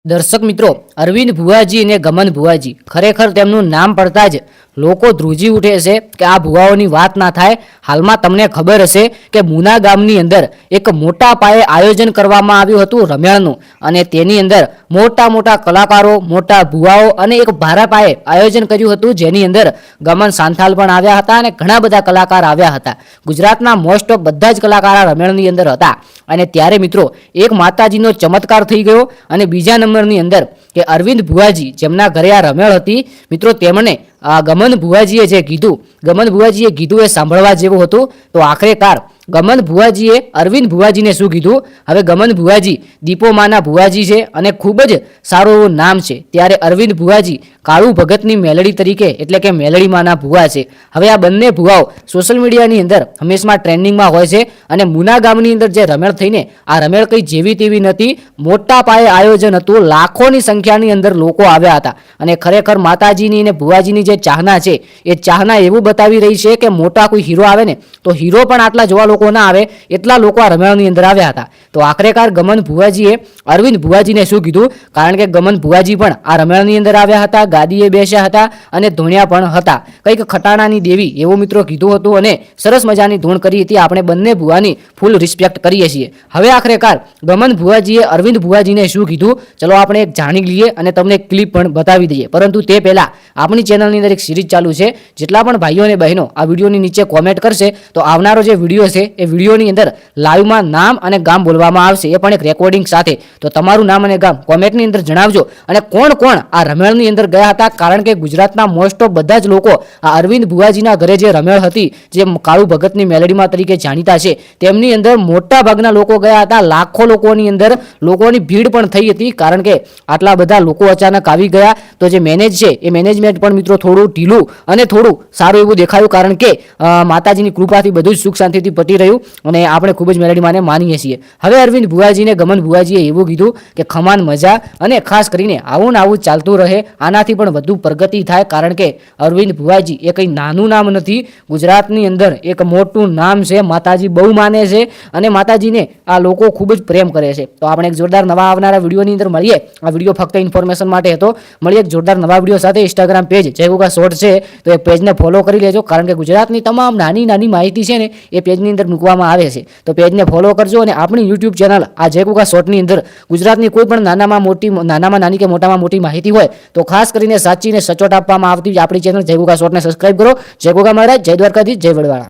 દર્શક મિત્રો, અરવિંદ ભુવાજી અને ગમન ભુવાજી ખરેખર તેમનું નામ પડતા જ લોકો ધ્રુજી ઉઠે છે કે આ ભુવાઓની વાત ના થાય. હાલમાં તમને ખબર હશે કે મુના ગામની અંદર એક મોટા પાયે આયોજન કરવામાં આવ્યું હતું રમેણનું, અને તેની અંદર મોટા મોટા કલાકારો, મોટા ભુવાઓ અને એક ભારે પાયે આયોજન કર્યું હતું, જેની અંદર ગમન સાંથાલ પણ આવ્યા હતા અને ઘણા બધા કલાકાર આવ્યા હતા. ગુજરાતના મોસ્ટ ઓફ બધા જ કલાકાર રમેણની અંદર હતા. અને ત્યારે મિત્રો એક માતાજીનો ચમત્કાર થઈ ગયો. અને બીજા નંબરની અંદર કે અરવિંદ ભુવાજી જેમના ઘરે આ રમેળ હતી મિત્રો, તેમણે ગમન ભુવાજીએ જે કીધું, ગમન ભુવાજીએ કીધું એ સાંભળવા જેવું હતું. તો આખરેકાર ગમન ભુવાજીએ અરવિંદ ભુવાજીને શું કીધું? હવે ગમન ભુવાજી દીપોમાના ભુવાજી છે અને ખૂબ જ સારું એવું નામ છે. ત્યારે અરવિંદ ભુવાજી કાળુ ભગતની મેલડી તરીકે એટલે કે મેલડીમાંના ભુવા છે. હવે આ બંને ભુવાઓ સોશિયલ મીડિયાની અંદર હંમેશા ટ્રેન્ડિંગમાં હોય છે. અને મુના ગામની અંદર જે રમેળ થઈને આ રમેળ કંઈ જેવી તેવી નથી, મોટા પાયે આયોજન હતું, લાખોની સંખ્યાની અંદર લોકો આવ્યા હતા. અને ખરેખર માતાજીની અને ભુવાજીની જે ચાહના છે એ ચાહના એવું બતાવી રહી છે કે મોટા કોઈ હીરો આવે ને તો હીરો પણ આટલા જોવા લોકો ના આવે એટલા લોકો આ રમેળની અંદર આવ્યા હતા. તો આખરેકાર ગમન ભુવાજીએ અરવિંદ ભુવાજીને શું કીધું? કારણ કે ગમન ભુવાજી પણ આ રમેળની અંદર આવ્યા હતા, ગાદીએ બેસ્યા હતા અને ધોણ્યા પણ હતા. કંઈક ખટાણાની દેવી એવું મિત્રો કીધું હતું અને સરસ મજાની ધૂણ કરી હતી. આપણે બંને ભુવાની ફૂલ રિસ્પેક્ટ કરીએ છીએ. હવે આખરેકાર ગમન ભુવાજીએ અરવિંદ ભુવાજીને શું કીધું ચલો આપણે એક જાણી લઈએ અને તમને એક ક્લિપ પણ બતાવી દઈએ. પરંતુ તે પહેલા આપણી ચેનલની અંદર એક સિરીઝ ચાલુ છે. જેટલા પણ ભાઈઓ અને બહેનો આ વિડીયોની નીચે કોમેન્ટ કરશે તો આવનારો જે વિડીયો છે એ વિડીયોની અંદર લાઈવમાં નામ અને ગામ બોલવામાં આવશે, એ પણ એક રેકોર્ડિંગ સાથે. તો તમારું નામ અને ગામ કોમેન્ટની અંદર જણાવજો. અને કોણ કોણ આ રમેળની અંદર ગયા હતા, કારણ કે ગુજરાતના મોસ્ટ ઓફ બધા જ લોકો આ અરવિંદ ભુવાજીના ઘરે જે રમેળ હતી, જે કાળુ ભગતની મેલડીમાં તરીકે જાણીતા છે, તેમની અંદર મોટા ભાગના લોકો ગયા હતા. લાખો લોકોની અંદર લોકોની ભીડ પણ થઈ હતી, કારણ કે આટલા બધા લોકો અચાનક આવી ગયા. તો જે મેનેજ છે એ મેનેજમેન્ટ પણ મિત્રો થોડું ઢીલું અને થોડું સારું એવું દેખાયું, કારણ કે માતાજીની કૃપાથી બધું જ સુખ શાંતિથી પટી રહ્યું અને આપણે ખૂબ જ મેલડીમાંને માનીએ છીએ. હવે અરવિંદ ભુવાજીને ગમન ભુવાજીએ એવું કીધું કે ખમાન મજા અને ખાસ કરીને આવું ને આવું ચાલતું રહે, આનાથી પણ વધુ પ્રગતિ થાય. કારણ કે અરવિંદ ભુવાજી એ કંઈ નાનું નામ નથી, ગુજરાતની અંદર એક મોટું નામ છે. માતાજી બહુ માને છે અને માતાજીને આ લોકો ખૂબ જ પ્રેમ કરે છે. તો આપણે એક જોરદાર નવા આવનારા વિડીયોની અંદર મળીએ. આ વિડીયો ફક્ત ઇન્ફોર્મેશન માટે હતો. મળીએ એક જોરદાર નવા વિડીયો સાથે. ઇન્સ્ટાગ્રામ પેજ જય ગોગા શોર્ટ છે તો એ પેજને ફોલો કરી લેજો, કારણ કે ગુજરાતની તમામ નાની નાની માહિતી છે ને એ પેજની અંદર મૂકવામાં આવે છે. તો પેજને ફોલો કરજો. અને આપણી યુટ્યુબ ચેનલ આ જય ગોગા શોર્ટની અંદર ગુજરાતની કોઈ પણ નાનામાં નાની કે મોટામાં મોટી માહિતી હોય તો ખાસ કરીને સાચીને સચોટ આપવામાં આવતી આપણી ચેનલ જય ગોગા શોર્ટને સબસ્ક્રાઇબ કરો. જય ગોગા મહારાજ, જય દ્વારકાધીશ, જય વડવાળા.